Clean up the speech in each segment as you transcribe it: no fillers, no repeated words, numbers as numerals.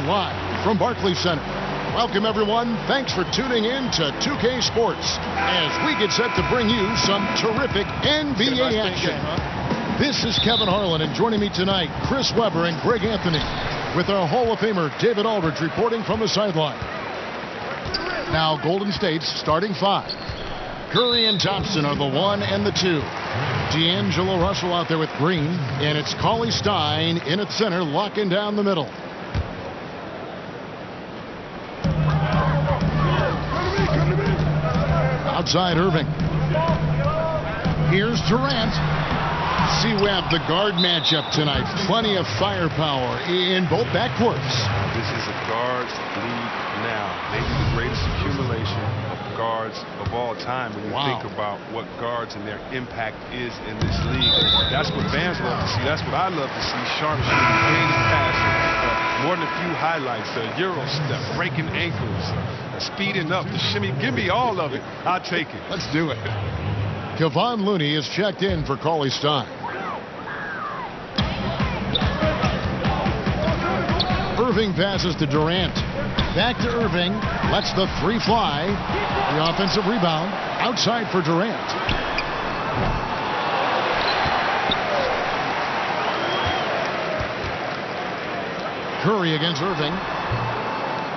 live from Barclays Center. Welcome, everyone. Thanks for tuning in to 2K Sports as we get set to bring you some terrific NBA action. This is Kevin Harlan, and joining me tonight, Chris Webber and Greg Anthony, with our Hall of Famer David Aldridge reporting from the sideline. Now, Golden State's starting five. Curry and Thompson are the 1 and the 2. D'Angelo Russell out there with Green, and it's Cauley Stein in at center, locking down the middle. Outside Irving. Here's Durant. See, we have the guard matchup tonight. Plenty of firepower in both backcourts. This is a guards league now. Maybe the greatest accumulation of guards of all time when you think about what guards and their impact is in this league. That's what fans love to see. That's what I love to see. Sharpshooting, creative passing, more than a few highlights, a Euro step, breaking ankles, speeding up, the shimmy. Give me all of it. I'll take it. Let's do it. Kevon Looney is checked in for Cauley Stein. Irving passes to Durant. Back to Irving. Lets the three fly. The offensive rebound. Outside for Durant. Curry against Irving.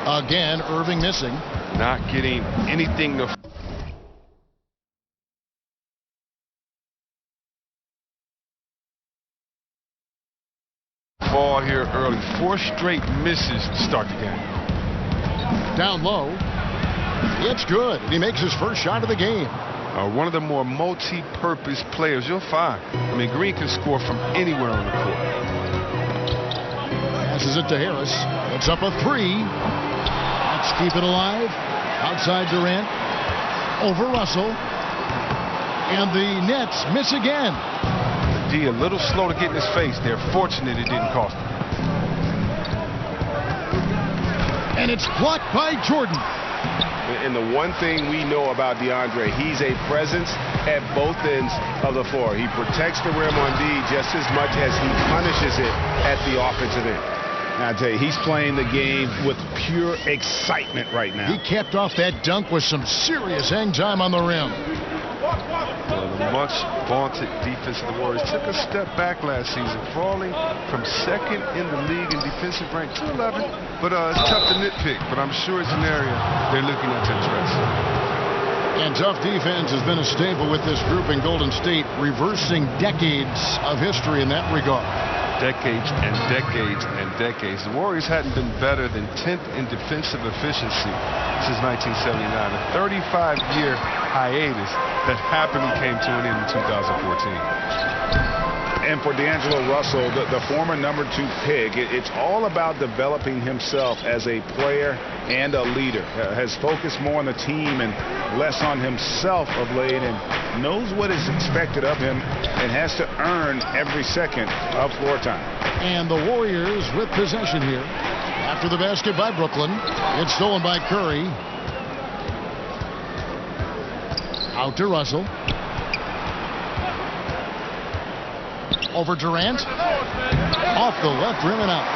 Again, Irving missing. Not getting anything to fall here early. 4 straight misses to start the game. Down low. It's good. He makes his first shot of the game. One of the more multi-purpose players you'll find. I mean, Green can score from anywhere on the court. Passes it to Harris. It's up a 3. Let's keep it alive. Outside Durant. Over Russell. And the Nets miss again. D a little slow to get in his face. They're fortunate it didn't cost him. And it's blocked by Jordan. And the one thing we know about DeAndre, he's a presence at both ends of the floor. He protects the rim on D just as much as he punishes it at the offensive end. Now, I tell you, he's playing the game with pure excitement right now. He capped off that dunk with some serious hang time on the rim. The much vaunted defense of the Warriors took a step back last season, falling from 2nd in the league in defensive rank to 11. But it's tough to nitpick, but I'm sure it's an area they're looking at to address. And tough defense has been a staple with this group in Golden State, reversing decades of history in that regard. Decades and decades and decades. The Warriors hadn't been better than 10th in defensive efficiency since 1979. A 35-year hiatus that happily came to an end in 2014. And for D'Angelo Russell, the former number 2 pick, it's all about developing himself as a player and a leader. Has focused more on the team and less on himself of late, and knows what is expected of him and has to earn every second of floor time. And the Warriors with possession here. After the basket by Brooklyn, it's stolen by Curry. Out to Russell. Over Durant. Off the left rim and out.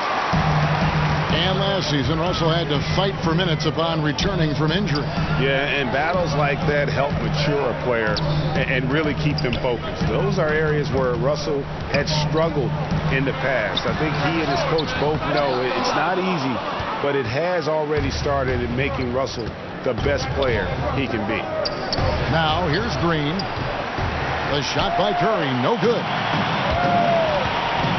And last season, Russell had to fight for minutes upon returning from injury. Yeah, and battles like that help mature a player and really keep them focused. Those are areas where Russell had struggled in the past. I think he and his coach both know it's not easy, but it has already started in making Russell the best player he can be. Now, here's Green. The shot by Curry, no good.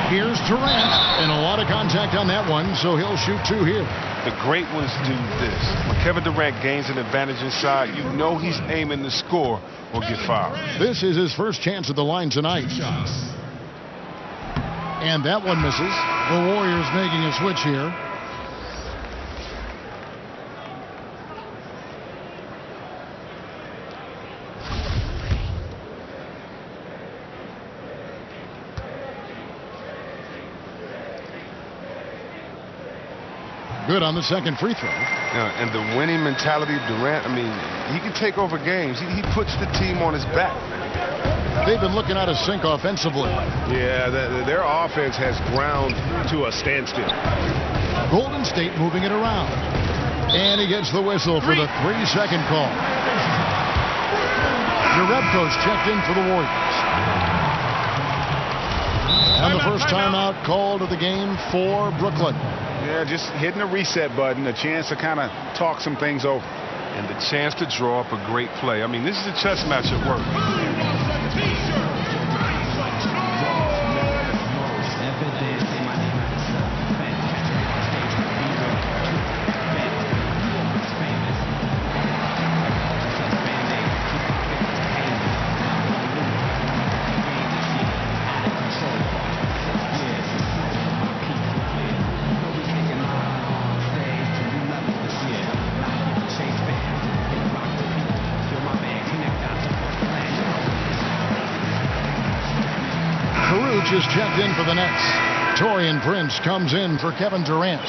Here's Durant, and a lot of contact on that one, so he'll shoot 2 here. The great ones do this. When Kevin Durant gains an advantage inside, you know he's aiming to score or get fouled. This is his first chance at the line tonight. And that one misses. The Warriors making a switch here. Good on the second free throw. Yeah, and the winning mentality of Durant, I mean, he can take over games. He puts the team on his back. They've been looking out of sync offensively. Yeah, their offense has ground to a standstill. Golden State moving it around. And he gets the whistle for the 3-second call. Jerebko's checked in for the Warriors. And the first timeout called of the game for Brooklyn. Yeah, just hitting the reset button, a chance to kind of talk some things over. And the chance to draw up a great play. I mean, this is a chess match at work. Is checked in for the Nets. Taurean Prince comes in for Kevin Durant.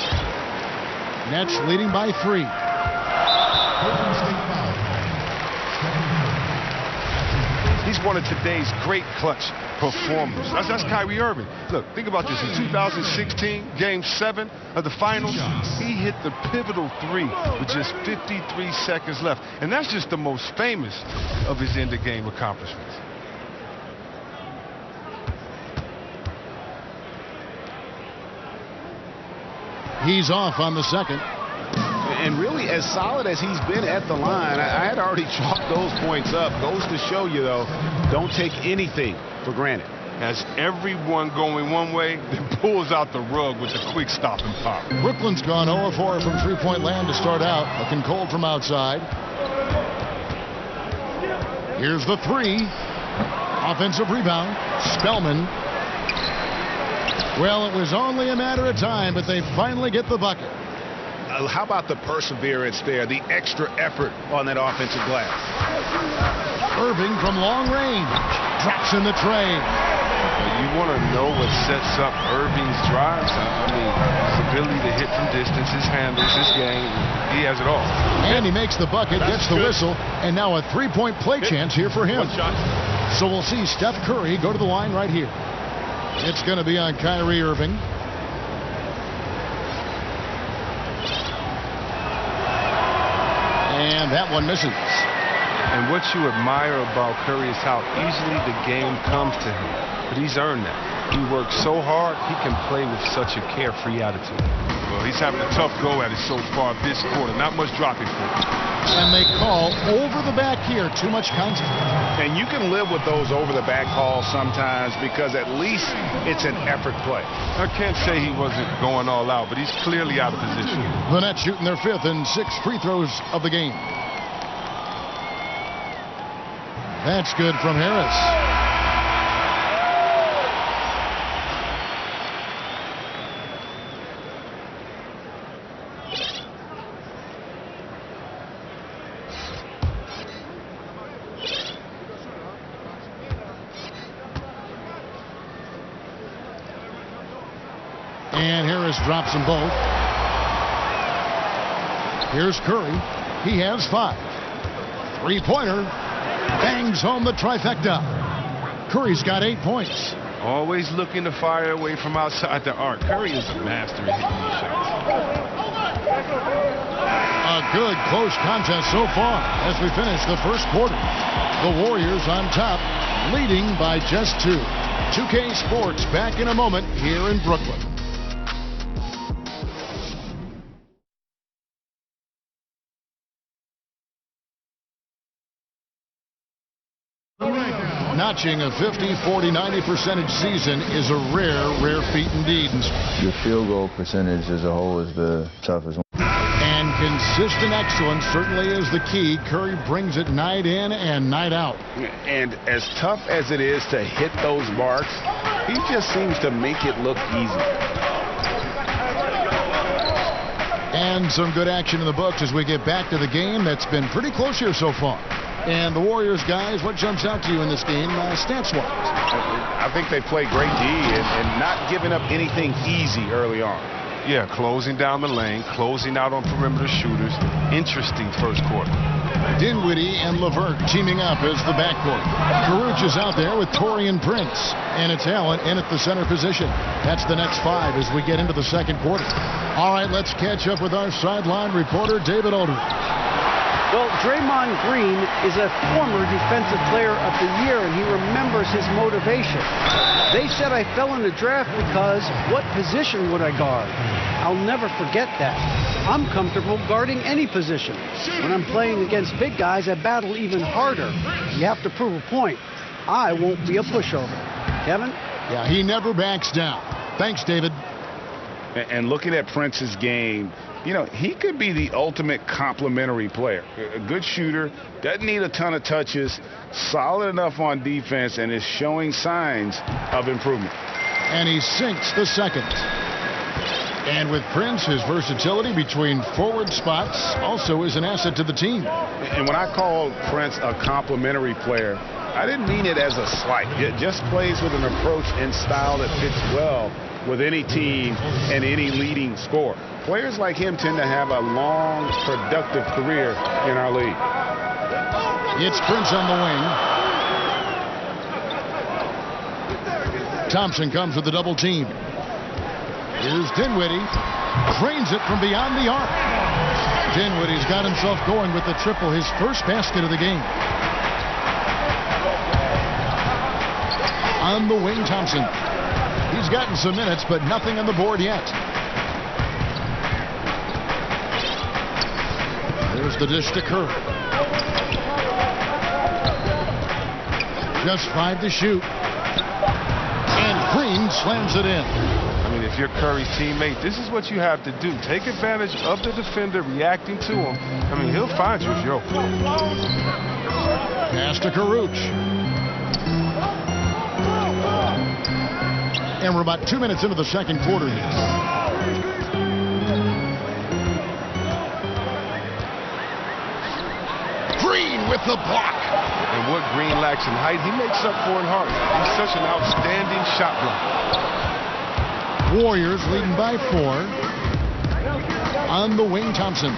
Nets leading by 3. He's one of today's great clutch performers. That's Kyrie Irving. Look, think about this. In 2016, Game 7 of the Finals, he hit the pivotal 3 with just 53 seconds left. And that's just the most famous of his end-of-game accomplishments. He's off on the second. And really, as solid as he's been at the line, I had already chalked those points up. Goes to show you, though, don't take anything for granted. As everyone going one way, then pulls out the rug with a quick stop and pop. Brooklyn's gone 0-4 from three-point land to start out. Looking cold from outside. Here's the 3. Offensive rebound. Spellman. Well, it was only a matter of time, but they finally get the bucket. How about the perseverance there, the extra effort on that offensive glass? Irving from long range drops in the tray. You want to know what sets up Irving's drives? I mean, his ability to hit from distance, his handles, his game, he has it all. And he makes the bucket, gets the whistle, and now a three-point play chance here for him. So we'll see Steph Curry go to the line right here. It's going to be on Kyrie Irving. And that one misses. And what you admire about Curry is how easily the game comes to him. But he's earned that. He works so hard, he can play with such a carefree attitude. Well, he's having a tough go at it so far this quarter. Not much dropping for him. And they call over the back here. Too much contact. And you can live with those over-the-back calls sometimes because at least it's an effort play. I can't say he wasn't going all out, but he's clearly out of position. The Nets shooting their 5th and 6th free throws of the game. That's good from Harris. And Harris drops them both. Here's Curry. He has 5. Three-pointer. Bangs home the trifecta. Curry's got 8 points. Always looking to fire away from outside the arc. Curry is a master at hitting these shots. A good close contest so far as we finish the first quarter. The Warriors on top, leading by just 2. 2K Sports back in a moment here in Brooklyn. Notching a 50, 40, 90% season is a rare feat indeed. Your field goal percentage as a whole is the toughest one. And consistent excellence certainly is the key. Curry brings it night in and night out. And as tough as it is to hit those marks, he just seems to make it look easy. And some good action in the books as we get back to the game that's been pretty close here so far. And the Warriors, guys, what jumps out to you in this game, stats-wise? I think they play great D and not giving up anything easy early on. Yeah, closing down the lane, closing out on perimeter shooters. Interesting first quarter. Dinwiddie and LeVert teaming up as the backcourt. Caruth is out there with Taurean Prince, and it's Allen in at the center position. That's the next 5 as we get into the second quarter. All right, let's catch up with our sideline reporter, David Aldridge. Well, Draymond Green is a former Defensive Player of the Year, and he remembers his motivation. They said I fell in the draft because what position would I guard? I'll never forget that. I'm comfortable guarding any position. When I'm playing against big guys, I battle even harder. You have to prove a point. I won't be a pushover. Kevin? Yeah, he never backs down. Thanks, David. And looking at Prince's game, you know, he could be the ultimate complementary player. A good shooter, doesn't need a ton of touches, solid enough on defense, and is showing signs of improvement. And he sinks the second. And with Prince, his versatility between forward spots also is an asset to the team. And when I call Prince a complementary player, I didn't mean it as a slight. It just plays with an approach and style that fits well with any team and any leading scorer. Players like him tend to have a long, productive career in our league. It's Prince on the wing. Thompson comes with the double team. Here's Dinwiddie. Drains it from beyond the arc. Dinwiddie's got himself going with the triple, his first basket of the game. On the wing, Thompson. He's gotten some minutes, but nothing on the board yet. There's the dish to Kerr. Just 5 to shoot. And Green slams it in. I mean, if you're Curry's teammate, this is what you have to do. Take advantage of the defender reacting to him. I mean, he'll find you if you're open. Pass to Caruth. And we're about 2 minutes into the second quarter here. Green with the block. And what Green lacks in height, he makes up for in heart. He's such an outstanding shot blocker. Warriors leading by 4. On the wing, Thompson.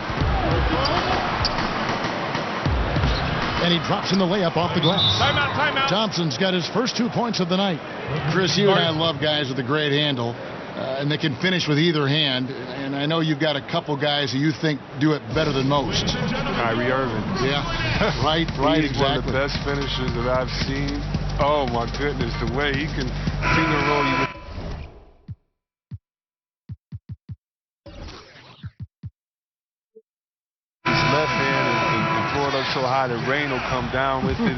And he drops in the layup off the glass. Timeout, timeout. Thompson's got his first 2 points of the night. Chris, you and I love guys with a great handle, and they can finish with either hand. And I know you've got a couple guys who you think do it better than most. Kyrie Irving. Yeah, right, He's exactly. one of the best finishers that I've seen. Oh, my goodness, the way he can finger roll you with left hand and throw it up so high that rain will come down with it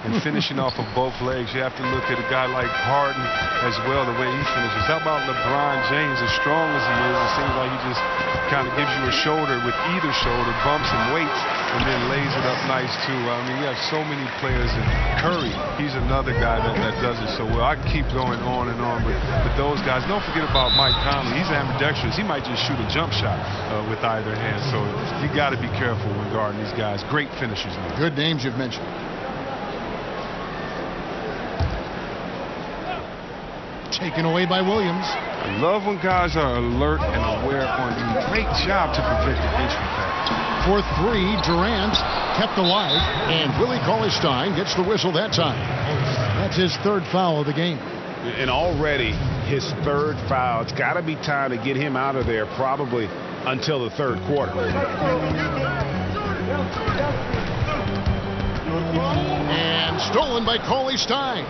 and finishing off of both legs. You have to look at a guy like Harden as well, the way he finishes. How about LeBron James? As strong as he is, it seems like he just kind of gives you a shoulder with either shoulder, bumps and waits, and then lays it up nice too. I mean, you have so many players. And Curry, he's another guy that does it so well. I can keep going on and on, but those guys, don't forget about Mike Conley. He's ambidextrous. He might just shoot a jump shot with either hand. So you got to be careful when guarding these guys. Great finishers. Man. Good names you've mentioned. Taken away by Williams. I love when guys are alert and aware on you. Great job to prevent the entry pass. For 3, Durant kept alive, and Willie Cauley-Stein gets the whistle that time. That's his 3rd foul of the game. And already his 3rd foul. It's got to be time to get him out of there, probably until the 3rd quarter. And stolen by Cauley-Stein.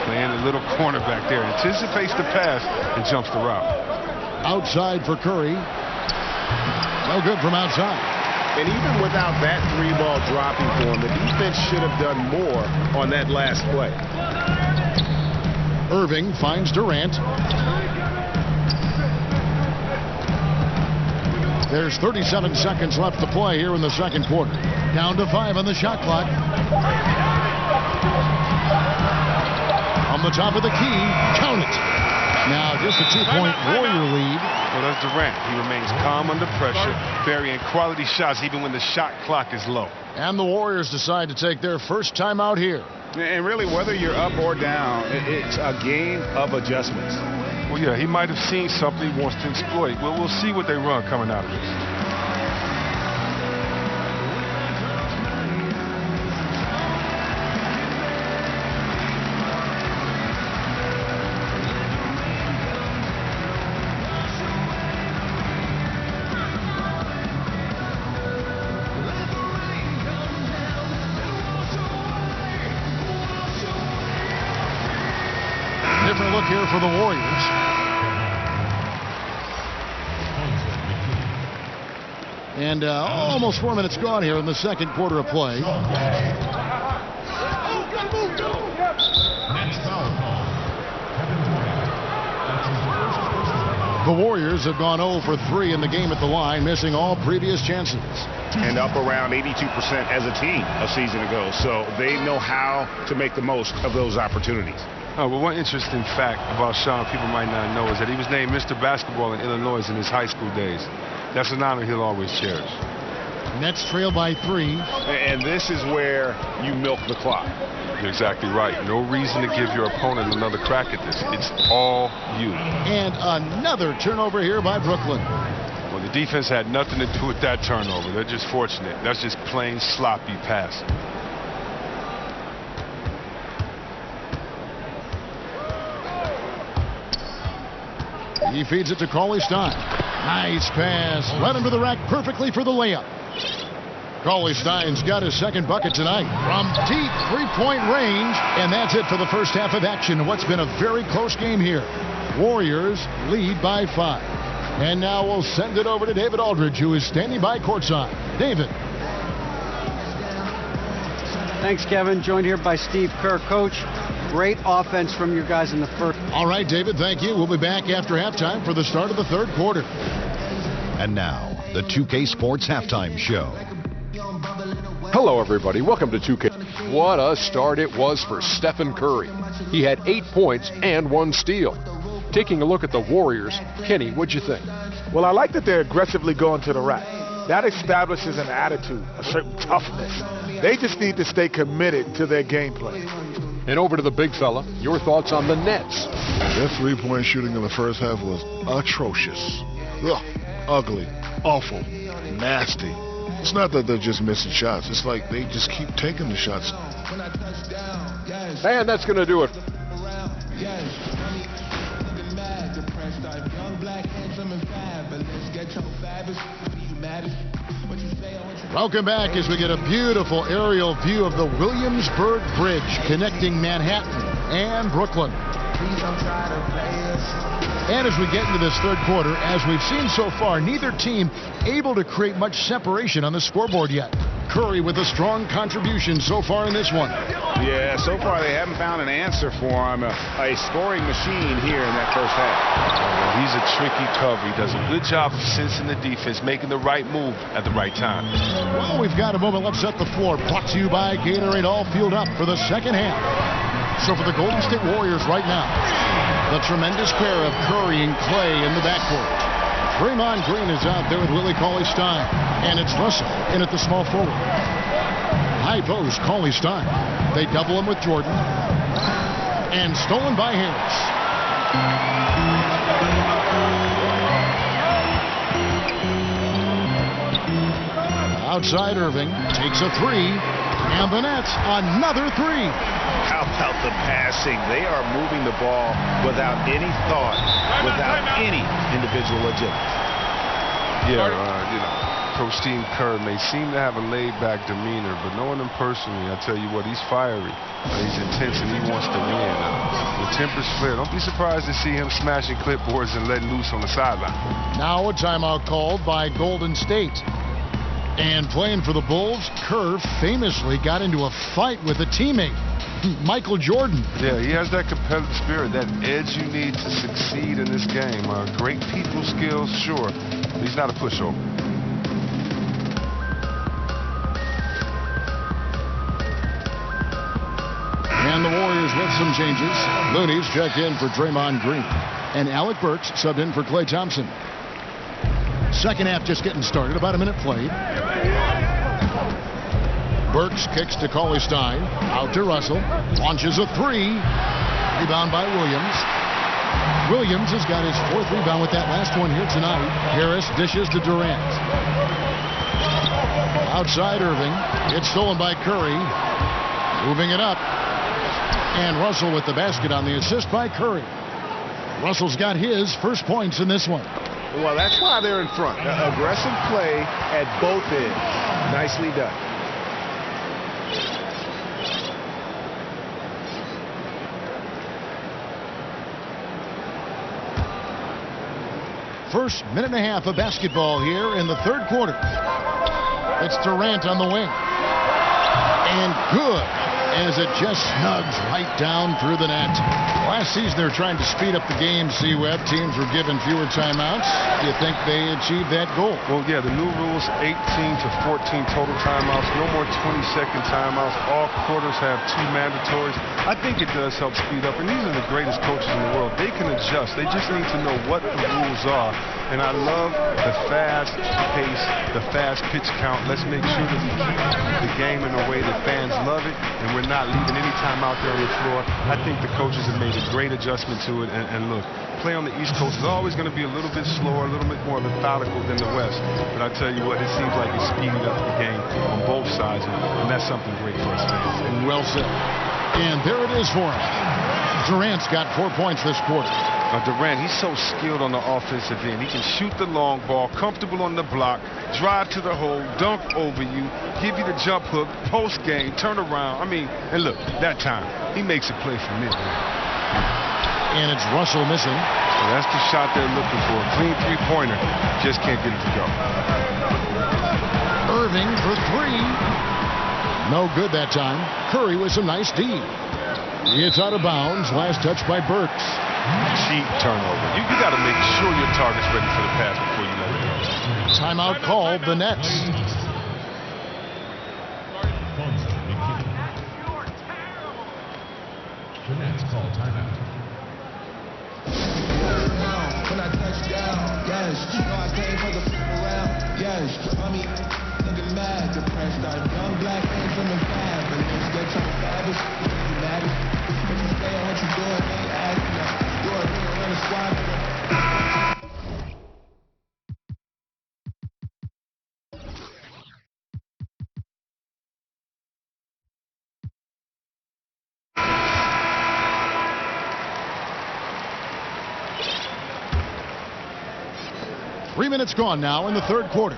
Playing a little cornerback there. Anticipates the pass and jumps the route. Outside for Curry. No good from outside. And even without that 3-ball dropping for him, the defense should have done more on that last play. Irving finds Durant. There's 37 seconds left to play here in the second quarter. Down to 5 on the shot clock. On the top of the key, count it. Now just a 2-point Warrior lead. Well, that's Durant. He remains calm under pressure, burying quality shots even when the shot clock is low. And the Warriors decide to take their first time out here. And really, whether you're up or down, it's a game of adjustments. Well, yeah, he might have seen something he wants to exploit. Well, we'll see what they run coming out of this. Different look here for the Warriors. And almost 4 minutes gone here in the second quarter of play. The Warriors have gone 0 for 3 in the game at the line, missing all previous chances. And up around 82% as a team a season ago. So they know how to make the most of those opportunities. Oh, well, one interesting fact about Sean people might not know is that he was named Mr. Basketball in Illinois in his high school days. That's an honor he'll always cherish. Nets trail by 3. And this is where you milk the clock. You're exactly right. No reason to give your opponent another crack at this. It's all you. And another turnover here by Brooklyn. Well, the defense had nothing to do with that turnover. They're just fortunate. That's just plain sloppy passing. He feeds it to Cauley-Stein. Nice pass. Led him to the rack perfectly for the layup. Cauley-Stein's got his second bucket tonight from deep three-point range. And that's it for the first half of action. What's been a very close game here. Warriors lead by 5. And now we'll send it over to David Aldridge, who is standing by courtside. David. Thanks, Kevin. Joined here by Steve Kerr. Coach, great offense from your guys in the first. All right, David, thank you. We'll be back after halftime for the start of the third quarter. And now, the 2K Sports Halftime Show. Hello, everybody. Welcome to 2K. What a start it was for Stephen Curry. He had 8 points and 1 steal. Taking a look at the Warriors, Kenny, what'd you think? Well, I like that they're aggressively going to the rack. That establishes an attitude, a certain toughness. They just need to stay committed to their game plan. And over to the big fella, your thoughts on the Nets. Their three-point shooting in the first half was atrocious. Ugh, ugly, awful, nasty. It's not that they're just missing shots. It's like they just keep taking the shots. And that's going to do it. Welcome back as we get a beautiful aerial view of the Williamsburg Bridge connecting Manhattan and Brooklyn. And as we get into this third quarter, as we've seen so far, neither team able to create much separation on the scoreboard yet. Curry with a strong contribution so far in this one. Yeah, so far they haven't found an answer for him. A scoring machine here in that first half. Well, he's a tricky cover. He does a good job of sensing the defense, making the right move at the right time. Well, we've got a moment left set the floor. Brought to you by Gatorade, all fueled up for the second half. So for the Golden State Warriors right now, the tremendous pair of Curry and Clay in the backcourt. Draymond Green is out there with Willie Cauley-Stein. And it's Russell in at the small forward. High post, Cauley-Stein. They double him with Jordan. And stolen by Harris. Outside Irving takes a 3. And the Nets, another 3. How about the passing? They are moving the ball without any thought, without any individual agility. Yeah, you know, Coach Steve Kerr may seem to have a laid-back demeanor, but knowing him personally, I tell you what, he's fiery. He's intense, and he wants to win. The temper's flare. Don't be surprised to see him smashing clipboards and letting loose on the sideline. Now a timeout called by Golden State. And playing for the Bulls, Kerr famously got into a fight with a teammate, Michael Jordan. Yeah, he has that competitive spirit, that edge you need to succeed in this game. Great people skills, sure. He's not a pushover. And the Warriors with some changes. Looney's checked in for Draymond Green. And Alec Burks subbed in for Klay Thompson. Second half just getting started. About a minute played. Burks kicks to Cauley-Stein. Out to Russell. Launches a 3. Rebound by Williams. Williams has got his 4th rebound with that last one here tonight. Harris dishes to Durant. Outside Irving. It's stolen by Curry. Moving it up. And Russell with the basket on the assist by Curry. Russell's got his first points in this one. Well, that's why they're in front. Aggressive play at both ends. Nicely done. First minute and a half of basketball here in the third quarter. It's Durant on the wing. And good, as it just snugs right down through the net. Last season, they were trying to speed up the game, C-Web. Teams were given fewer timeouts. Do you think they achieved that goal? Well, yeah, the new rules, 18 to 14 total timeouts. No more 20-second timeouts. All quarters have 2 mandatories. I think it does help speed up. And these are the greatest coaches in the world. They can adjust. They just need to know what the rules are. And I love the fast pace, the fast pitch count. Let's make sure that we keep the game in a way that fans love it, and we're not leaving any time out there on the floor. I think the coaches have made a great adjustment to it. And look, play on the East Coast is always going to be a little bit slower, a little bit more methodical than the West. But I tell you what, it seems like it's speeding up the game on both sides, and that's something great for us fans. And well said. And there it is for him. Durant's got 4 points this quarter. Durant, he's so skilled on the offensive end. He can shoot the long ball, comfortable on the block, drive to the hole, dunk over you, give you the jump hook, post game, turn around. I mean, and look, that time, he makes a play for me. And it's Russell missing. So that's the shot they're looking for. A clean three-pointer. Just can't get it to go. Irving for 3. No good that time. Curry with some nice D. It's out of bounds. Last touch by Burks. Cheap turnover. You got to make sure your target's ready for the pass before you let it go. Timeout called, the Nets. The Nets call timeout. When I touch down, yes, you know I came for the around, yes, I mean, nigga mad, depressed, I'm young black man from the past, but it's get some savage, you mad, but you stay on what you doing, man, act, you're a nigga run a squad. 3 minutes gone now in the third quarter.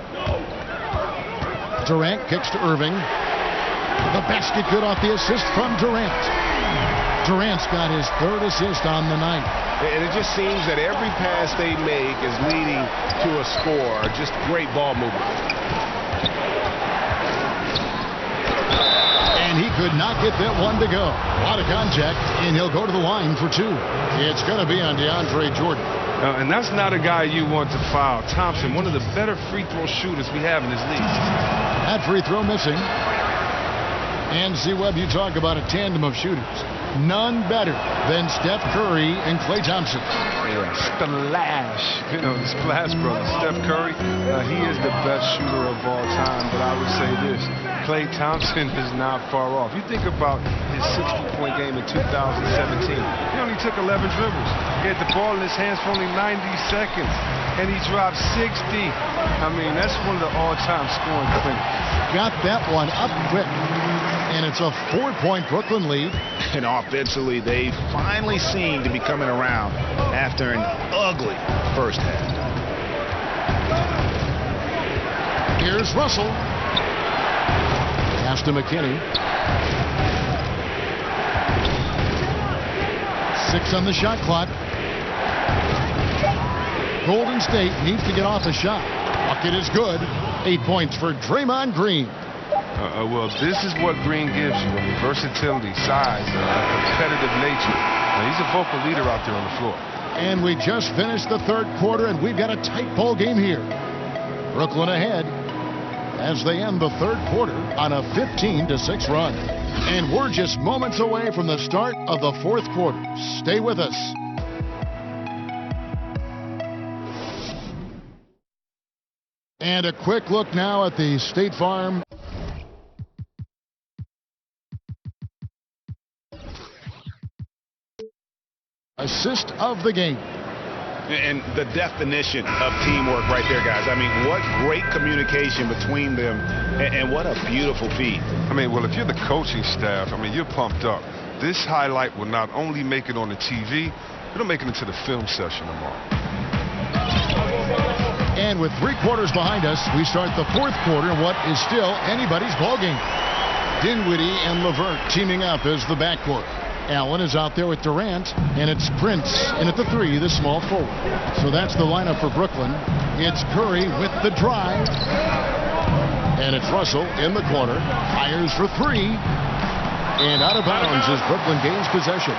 Durant kicks to Irving. The basket good off the assist from Durant. Durant's got his 3rd assist on the night. And it just seems that every pass they make is leading to a score. Just great ball movement. And he could not get that one to go. A lot of contact, and he'll go to the line for 2. It's going to be on DeAndre Jordan. And that's not a guy you want to foul. Thompson, one of the better free throw shooters we have in this league. That free throw missing. And C-Web, you talk about a tandem of shooters. None better than Steph Curry and Klay Thompson. Yeah, splash. You know, the Splash Brothers. Steph Curry, he is the best shooter of all time. But I would say this, Klay Thompson is not far off. You think about his 60-point game in 2017. He only took 11 dribbles. He had the ball in his hands for only 90 seconds. And he dropped 60. I mean, that's one of the all-time scoring things. Got that one up quick. And it's a 4-point Brooklyn lead. And offensively, they finally seem to be coming around after an ugly first half. Here's Russell. Pass to McKinney. 6 on the shot clock. Golden State needs to get off a shot. Bucket is good. 8 points for Draymond Green. Well, this is what Green gives you. Versatility, size, competitive nature. He's a vocal leader out there on the floor. And we just finished the third quarter, and we've got a tight ball game here. Brooklyn ahead as they end the third quarter on a 15-6 run. And we're just moments away from the start of the fourth quarter. Stay with us. And a quick look now at the State Farm assist of the game. And the definition of teamwork right there, guys. I mean, what great communication between them, and what a beautiful feat. I mean, well, if you're the coaching staff, I mean, you're pumped up. This highlight will not only make it on the TV, it'll make it into the film session tomorrow. And with 3 quarters behind us, we start the 4th quarter in what is still anybody's ballgame. Dinwiddie and LeVert teaming up as the backcourt. Allen is out there with Durant, and it's Prince in at the 3, the small forward. So that's the lineup for Brooklyn. It's Curry with the drive. And it's Russell in the corner. Fires for 3. And out of bounds as Brooklyn gains possession.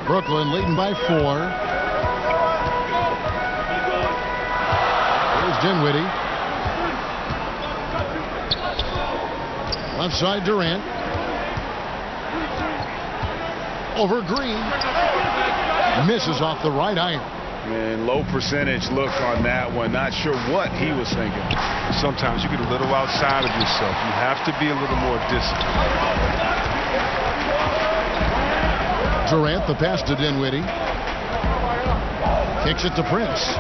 Brooklyn leading by 4. Dinwiddie. Left side Durant. Over Green. Misses off the right iron. Man, low percentage look on that one. Not sure what he was thinking. Sometimes you get a little outside of yourself. You have to be a little more disciplined. Durant, the pass to Dinwiddie. Kicks it to Prince.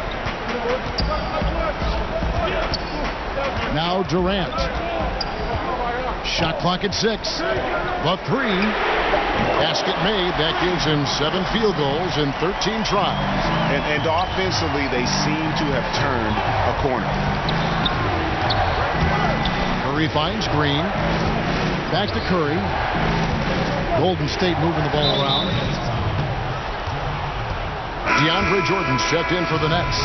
Now Durant. Shot clock at 6. The 3. Basket made. That gives him 7 field goals in 13 tries. And offensively, they seem to have turned a corner. Curry finds Green. Back to Curry. Golden State moving the ball around. DeAndre Jordan's checked in for the Nets.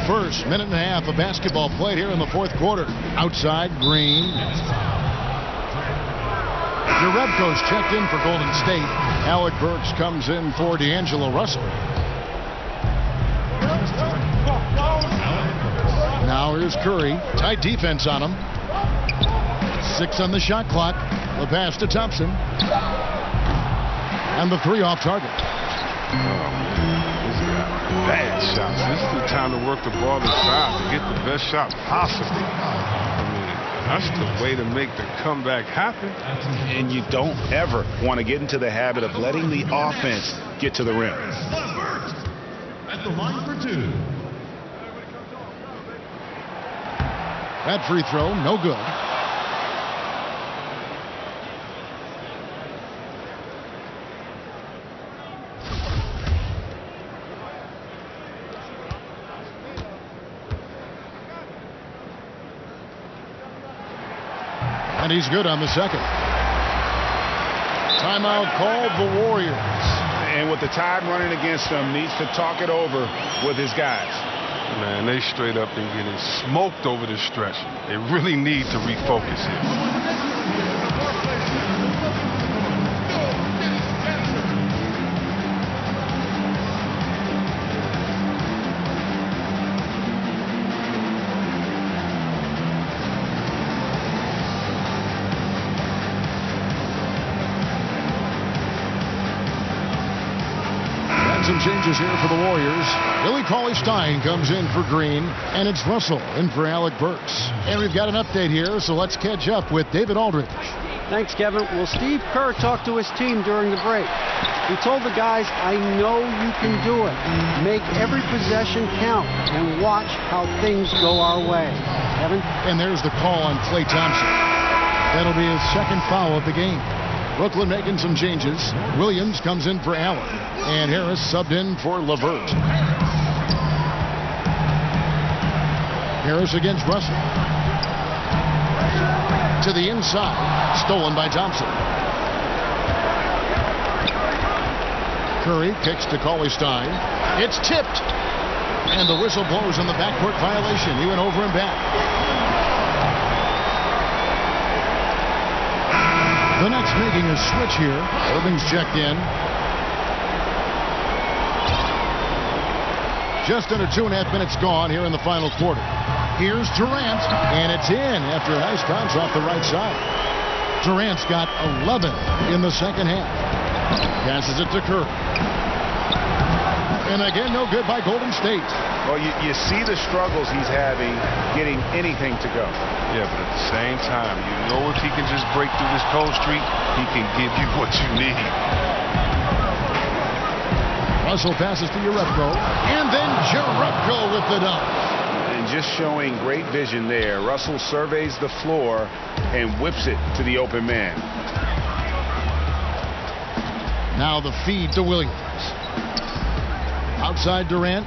First minute and a half of basketball played here in the 4th quarter. Outside, Green. Jerebko's checked in for Golden State. Alec Burks comes in for D'Angelo Russell. Now here's Curry. Tight defense on him. 6 on the shot clock. The pass to Thompson. And the 3 off target. Bad shots. This is the time to work the ball inside to get the best shot possible. I mean, that's the way to make the comeback happen. And you don't ever want to get into the habit of letting the offense get to the rim. At the line for 2. That free throw, no good. And he's good on the second. Timeout called the Warriors. And with the tide running against him, needs to talk it over with his guys. Man, they straight up been getting smoked over the stretch. They really need to refocus here. Some changes here for the Warriors. Billy Cauley-Stein comes in for Green, and it's Russell in for Alec Burks. And we've got an update here, so let's catch up with David Aldridge. Thanks, Kevin. Well, Steve Kerr talked to his team during the break. He told the guys, I know you can do it. Make every possession count and watch how things go our way. Kevin? And there's the call on Klay Thompson. That'll be his 2nd foul of the game. Brooklyn making some changes. Williams comes in for Allen. And Harris subbed in for LeVert. Harris against Russell. To the inside. Stolen by Thompson. Curry kicks to Cauley-Stein. It's tipped. And the whistle blows on the backcourt violation. He went over and back. The Nets making a switch here. Irving's checked in. Just under 2.5 minutes gone here in the final quarter. Here's Durant, and it's in after a nice bounce off the right side. Durant's got 11 in the second half. Passes it to Curry. And again, no good by Golden State. Well, you see the struggles he's having getting anything to go. Yeah, but at the same time, you know if he can just break through this cold streak, he can give you what you need. Russell passes to Jerebko, and then Jerebko with the dunk. And just showing great vision there. Russell surveys the floor and whips it to the open man. Now the feed to Williams. Outside Durant.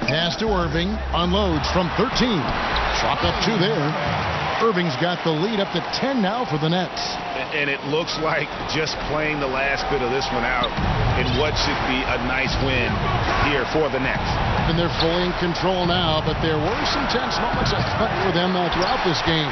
Pass to Irving. Unloads from 13. Chalk up 2 there. Irving's got the lead up to 10 now for the Nets. And it looks like just playing the last bit of this one out in what should be a nice win here for the Nets. And they're fully in control now, but there were some tense moments for them throughout this game.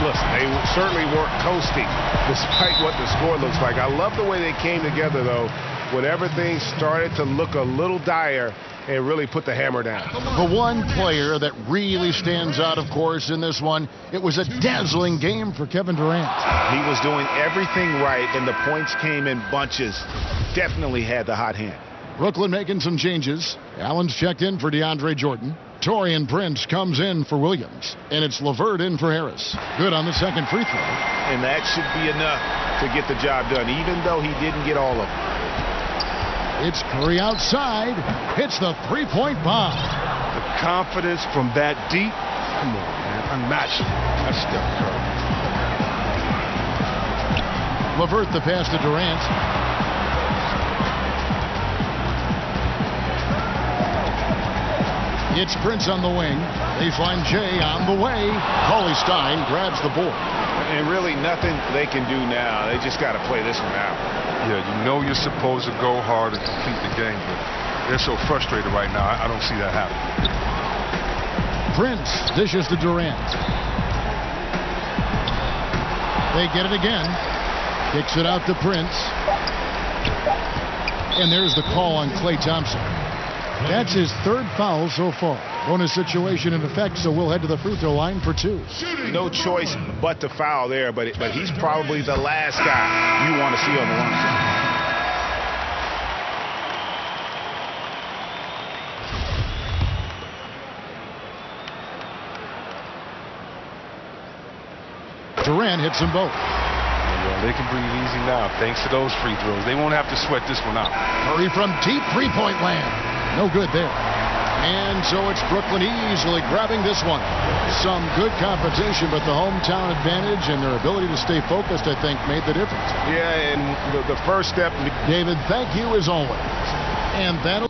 Listen, they certainly weren't coasting despite what the score looks like. I love the way they came together, though, when everything started to look a little dire and really put the hammer down. The one player that really stands out, of course, in this one, it was a dazzling game for Kevin Durant. He was doing everything right, and the points came in bunches. Definitely had the hot hand. Brooklyn making some changes. Allen's checked in for DeAndre Jordan. Taurean Prince comes in for Williams. And it's LeVert in for Harris. Good on the second free throw. And that should be enough to get the job done, even though he didn't get all of it. It's Curry outside. Hits the three-point bomb. The confidence from that deep. Come on, man. Unmatched. That's Steph Curry. LeVert the pass to Durant. It's Prince on the wing. Baseline Jay on the way. Cauley Stein grabs the board. And really nothing they can do now. They just got to play this one out. Yeah, you know you're supposed to go hard and complete the game, but they're so frustrated right now. I don't see that happening. Prince dishes to Durant. They get it again. Kicks it out to Prince. And there's the call on Klay Thompson. That's his third foul so far. Bonus situation in effect, so we'll head to the free throw line for 2. No choice but to foul there, but he's probably the last guy you want to see on the line. Durant hits them both. Yeah, they can breathe easy now thanks to those free throws. They won't have to sweat this one out. Curry from deep three-point land. No good there. And so it's Brooklyn easily grabbing this one. Some good competition, but the hometown advantage and their ability to stay focused, I think, made the difference. Yeah, and the first step. David, thank you as always. And that'll